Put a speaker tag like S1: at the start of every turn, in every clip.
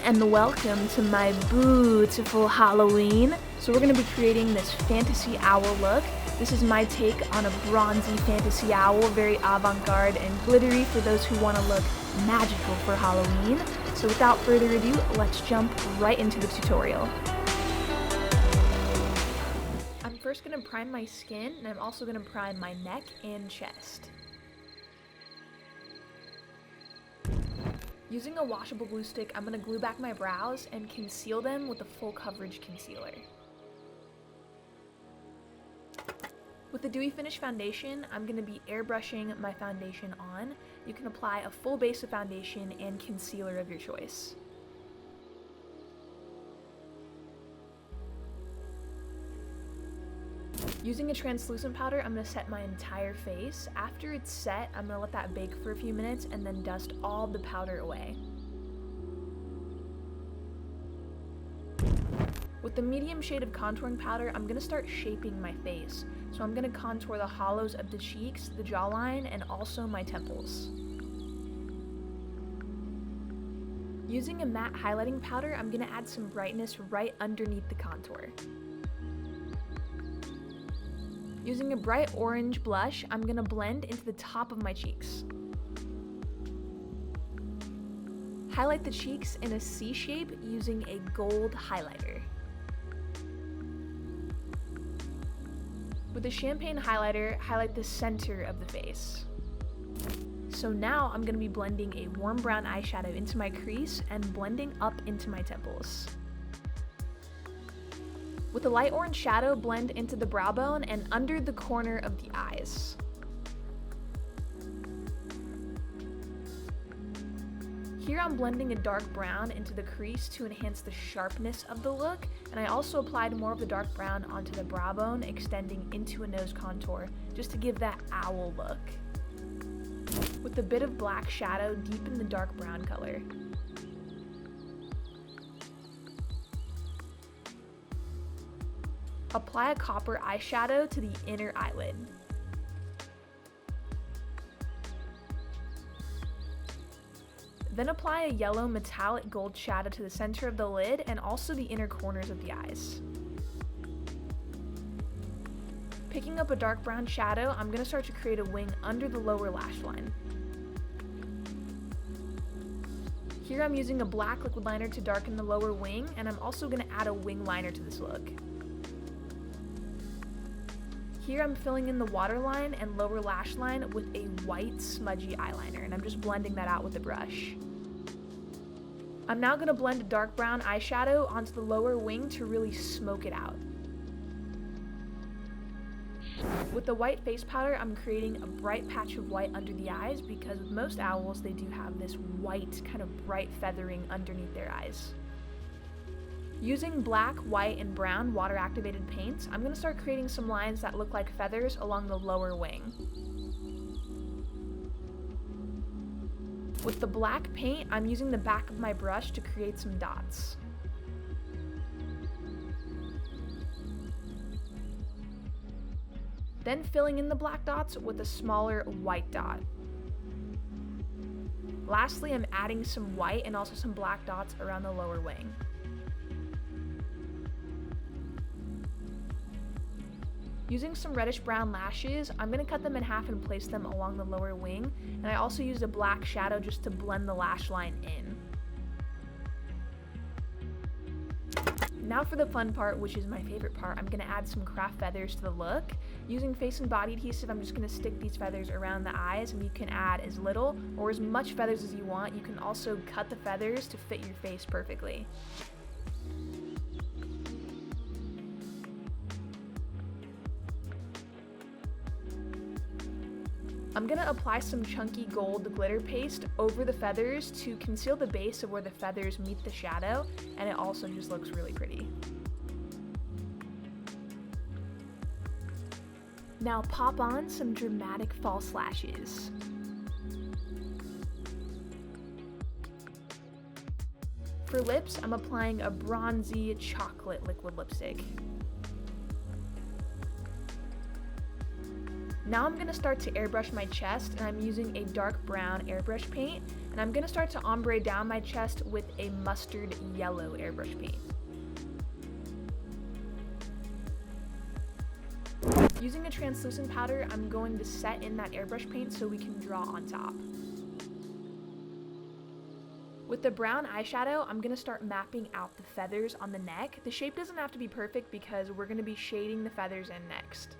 S1: and welcome to my beautiful Halloween. So we're going to be creating this fantasy owl look. This is my take on a bronzy fantasy owl, very avant-garde and glittery for those who want to look magical for Halloween. So without further ado, let's jump right into the tutorial. I'm first going to prime my skin, and I'm also going to prime my neck and chest. Using a washable glue stick, I'm going to glue back my brows and conceal them with a full coverage concealer. With the Dewy Finish foundation, I'm going to be airbrushing my foundation on. You can apply a full base of foundation and concealer of your choice. Using a translucent powder, I'm going to set my entire face. After it's set, I'm going to let that bake for a few minutes and then dust all the powder away. With the medium shade of contouring powder, I'm going to start shaping my face. So I'm going to contour the hollows of the cheeks, the jawline, and also my temples. Using a matte highlighting powder, I'm going to add some brightness right underneath the contour. Using a bright orange blush, I'm going to blend into the top of my cheeks. Highlight the cheeks in a C shape using a gold highlighter. With a champagne highlighter, highlight the center of the face. So now I'm going to be blending a warm brown eyeshadow into my crease and blending up into my temples. With a light orange shadow, blend into the brow bone and under the corner of the eyes. Here I'm blending a dark brown into the crease to enhance the sharpness of the look, and I also applied more of the dark brown onto the brow bone, extending into a nose contour, just to give that owl look. With a bit of black shadow, deepen the dark brown color. Apply a copper eyeshadow to the inner eyelid. Then apply a yellow metallic gold shadow to the center of the lid and also the inner corners of the eyes. Picking up a dark brown shadow, I'm going to start to create a wing under the lower lash line. Here I'm using a black liquid liner to darken the lower wing, and I'm also going to add a wing liner to this look. Here I'm filling in the waterline and lower lash line with a white smudgy eyeliner, and I'm just blending that out with a brush. I'm now going to blend a dark brown eyeshadow onto the lower wing to really smoke it out. With the white face powder, I'm creating a bright patch of white under the eyes because with most owls, they do have this white kind of bright feathering underneath their eyes. Using black, white, and brown water-activated paints, I'm going to start creating some lines that look like feathers along the lower wing. With the black paint, I'm using the back of my brush to create some dots. Then filling in the black dots with a smaller white dot. Lastly, I'm adding some white and also some black dots around the lower wing. Using some reddish brown lashes, I'm going to cut them in half and place them along the lower wing, and I also used a black shadow just to blend the lash line in. Now for the fun part, which is my favorite part, I'm going to add some craft feathers to the look. Using face and body adhesive, I'm just going to stick these feathers around the eyes, and you can add as little or as much feathers as you want. You can also cut the feathers to fit your face perfectly. I'm going to apply some chunky gold glitter paste over the feathers to conceal the base of where the feathers meet the shadow, and it also just looks really pretty. Now pop on some dramatic false lashes. For lips, I'm applying a bronzy chocolate liquid lipstick. Now I'm going to start to airbrush my chest, and I'm using a dark brown airbrush paint. And I'm going to start to ombre down my chest with a mustard yellow airbrush paint. Using a translucent powder, I'm going to set in that airbrush paint so we can draw on top. With the brown eyeshadow, I'm going to start mapping out the feathers on the neck. The shape doesn't have to be perfect because we're going to be shading the feathers in next.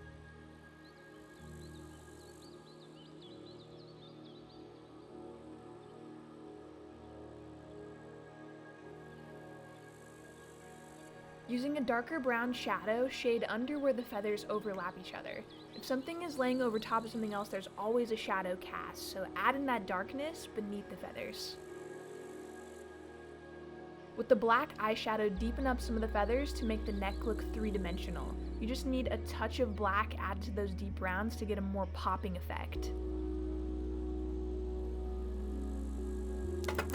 S1: Using a darker brown shadow, shade under where the feathers overlap each other. If something is laying over top of something else, there's always a shadow cast, so add in that darkness beneath the feathers. With the black eyeshadow, deepen up some of the feathers to make the neck look three-dimensional. You just need a touch of black added to those deep browns to get a more popping effect.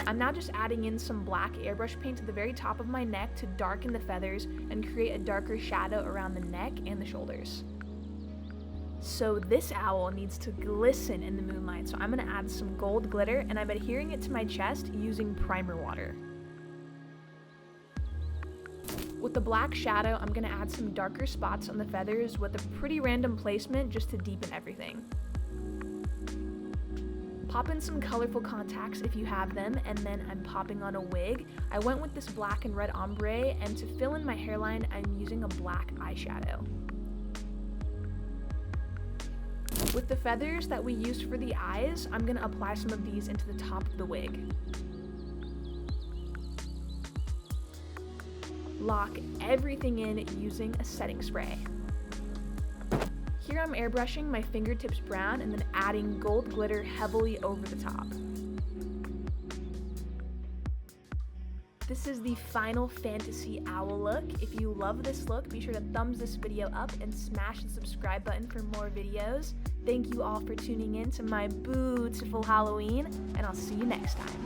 S1: I'm now just adding in some black airbrush paint to the very top of my neck to darken the feathers and create a darker shadow around the neck and the shoulders. So this owl needs to glisten in the moonlight, so I'm going to add some gold glitter, and I'm adhering it to my chest using primer water. With the black shadow, I'm going to add some darker spots on the feathers with a pretty random placement just to deepen everything. Pop in some colorful contacts if you have them, and then I'm popping on a wig. I went with this black and red ombre, and to fill in my hairline, I'm using a black eyeshadow. With the feathers that we used for the eyes, I'm going to apply some of these into the top of the wig. Lock everything in using a setting spray. Here I'm airbrushing my fingertips brown and then adding gold glitter heavily over the top. This is the final fantasy owl look. If you love this look, be sure to thumbs this video up and smash the subscribe button for more videos. Thank you all for tuning in to my beautiful Halloween, and I'll see you next time.